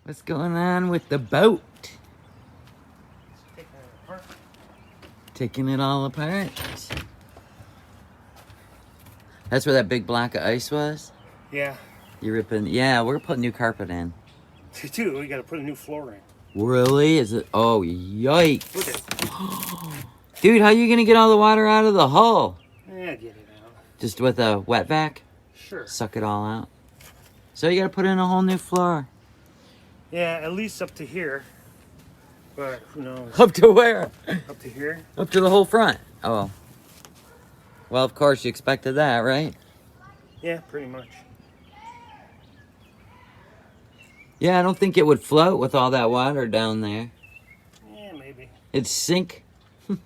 What's going on with the boat? Taking it all apart. That's where that big block of ice was? Yeah. You ripping? Yeah, we're putting new carpet in. Dude, we gotta put a new floor in. Really? Is it? Oh, yikes. Look at it. Dude, how are you going to get all the water out of the hull? Yeah, get it out. Just with a wet vac? Sure. Suck it all out. So you got to put in a whole new floor. Yeah, at least up to here. But who knows? Up to where? Up to here? Up to the whole front. Oh. Well, of course you expected that, right? Yeah, pretty much. Yeah, I don't think it would float with all that water down there. Yeah, maybe. It'd sink. It's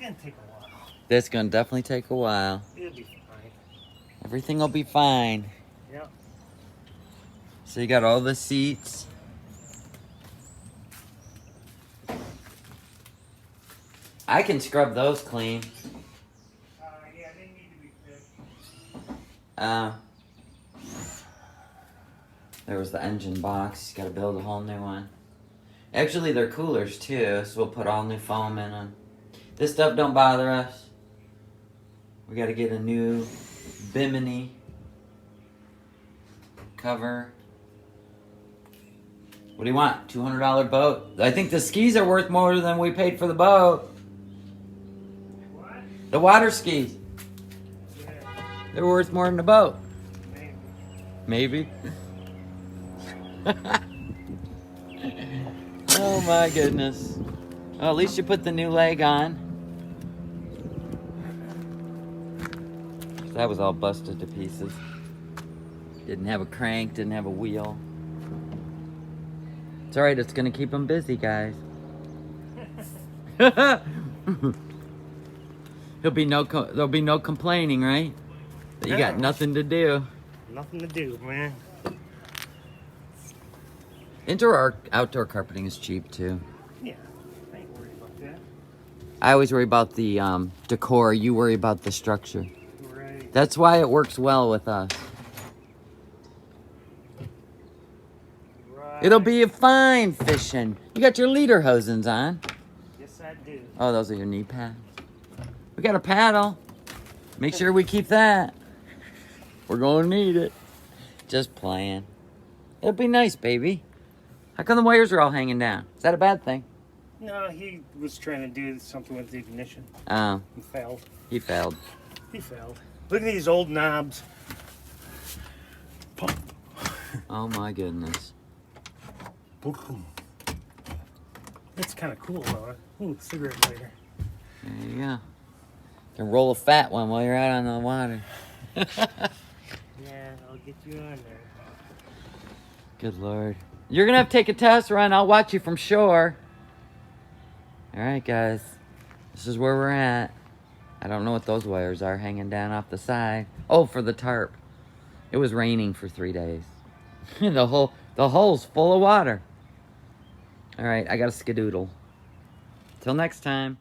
gonna take a while. That's going to definitely take a while. It'll be fine. Everything will be fine. Yeah. So you got all the seats. I can scrub those clean. Yeah, they need to be fixed. There was the engine box. Got to build a whole new one. Actually, they're coolers too, so we'll put all new foam in them. This stuff don't bother us. We got to get a new bimini cover. What do you want? $200 boat? I think the skis are worth more than we paid for the boat. What? The water skis. Yeah, They're worth more than the boat. maybe. Maybe. Oh my goodness. Well, at least you put the new leg on. That was all busted to pieces. Didn't have a crank, didn't have a wheel. It's alright, it's gonna keep them busy, guys. There'll be no complaining, right? That you got nothing to do. Nothing to do, man. Outdoor carpeting is cheap too. Yeah, I ain't worried about that. I always worry about the decor. You worry about the structure. Right. That's why it works well with us. Right. It'll be fine fishing. You got your leader hosens on. Yes, I do. Oh, those are your knee pads. We got a paddle. Make sure we keep that. We're gonna need it. Just playing. It'll be nice, baby. How come the wires are all hanging down? Is that a bad thing? No, he was trying to do something with the ignition. Oh, He failed. he failed. He failed. Look at these old knobs. Oh my goodness. It's kind of cool, though. Ooh, cigarette lighter. There you go. You can roll a fat one while you're out on the water. Yeah, I'll get you on there. Good Lord. You're going to have to take a test run. I'll watch you from shore. All right, guys. This is where we're at. I don't know what those wires are hanging down off the side. Oh, for the tarp. It was raining for 3 days. The hull's full of water. All right, I got to skedoodle. Till next time.